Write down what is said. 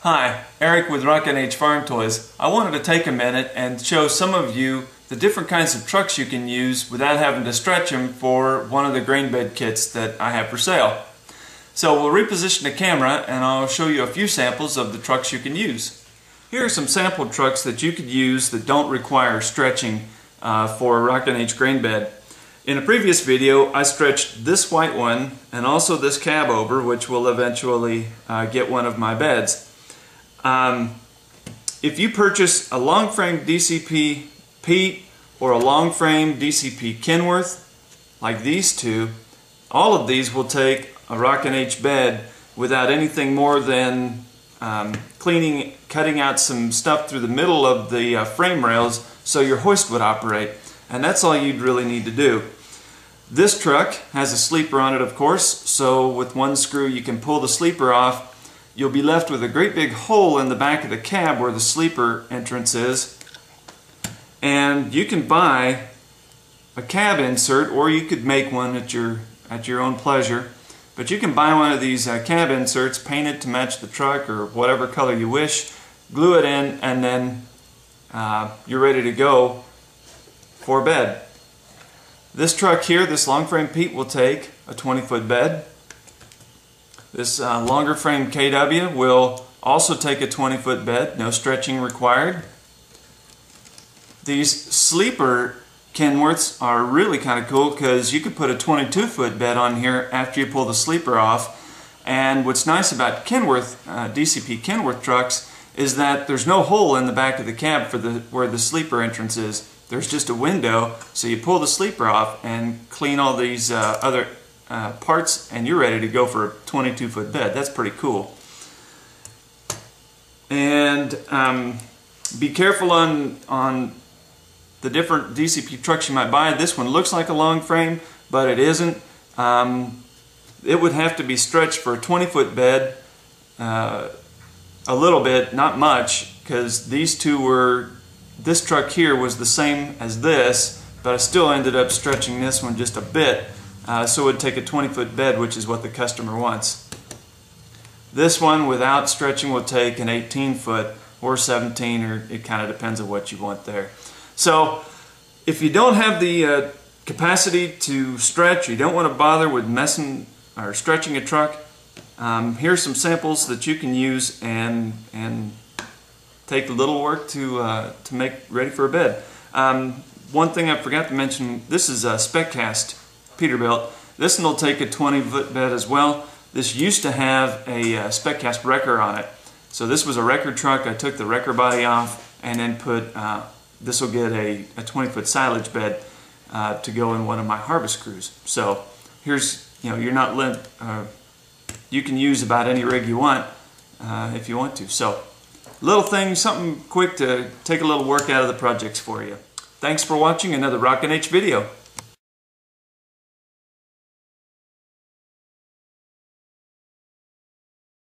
Hi, Eric with Rockin' H Farm Toys. I wanted to take a minute and show some of you the different kinds of trucks you can use without having to stretch them for one of the grain bed kits that I have for sale. So we'll reposition the camera and I'll show you a few samples of the trucks you can use. Here are some sample trucks that you could use that don't require stretching for a Rockin' H grain bed. In a previous video I stretched this white one and also this cab over, which will eventually get one of my beds. If you purchase a long frame DCP Pete or a long frame DCP Kenworth, like these two, all of these will take a Rockin' H bed without anything more than cleaning, cutting out some stuff through the middle of the frame rails so your hoist would operate. And that's all you'd really need to do. This truck has a sleeper on it, of course, so with one screw you can pull the sleeper off. You'll be left with a great big hole in the back of the cab where the sleeper entrance is. And you can buy a cab insert, or you could make one at your own pleasure. But you can buy one of these cab inserts, paint it to match the truck or whatever color you wish, glue it in, and then you're ready to go for bed. This truck here, this long frame Pete, will take a 20-foot bed. This longer frame KW will also take a 20-foot bed, no stretching required. These sleeper Kenworths are really kind of cool because you could put a 22-foot bed on here after you pull the sleeper off. And what's nice about Kenworth, DCP Kenworth trucks, is that there's no hole in the back of the cab for where the sleeper entrance is. There's just a window, so you pull the sleeper off and clean all these other parts, and you're ready to go for a 22-foot bed. That's pretty cool. And be careful on the different DCP trucks you might buy. This one looks like a long frame, but it isn't. It would have to be stretched for a 20-foot bed a little bit, not much, because these two were, this truck here was the same as this, but I still ended up stretching this one just a bit. So it would take a 20-foot bed, which is what the customer wants. This one without stretching will take an 18-foot or 17, or it kind of depends on what you want there. So if you don't have the capacity to stretch, you don't want to bother with messing or stretching a truck, here's some samples that you can use and take a little work to make ready for a bed. One thing I forgot to mention, this is a SpecCast Peterbilt. This one will take a 20-foot bed as well. This used to have a SpecCast wrecker on it. So this was a wrecker truck. I took the wrecker body off and then put, this will get a 20-foot silage bed to go in one of my harvest crews. So here's, you're not you can use about any rig you want if you want to. So little thing, something quick to take a little work out of the projects for you. Thanks for watching another Rockin' H video.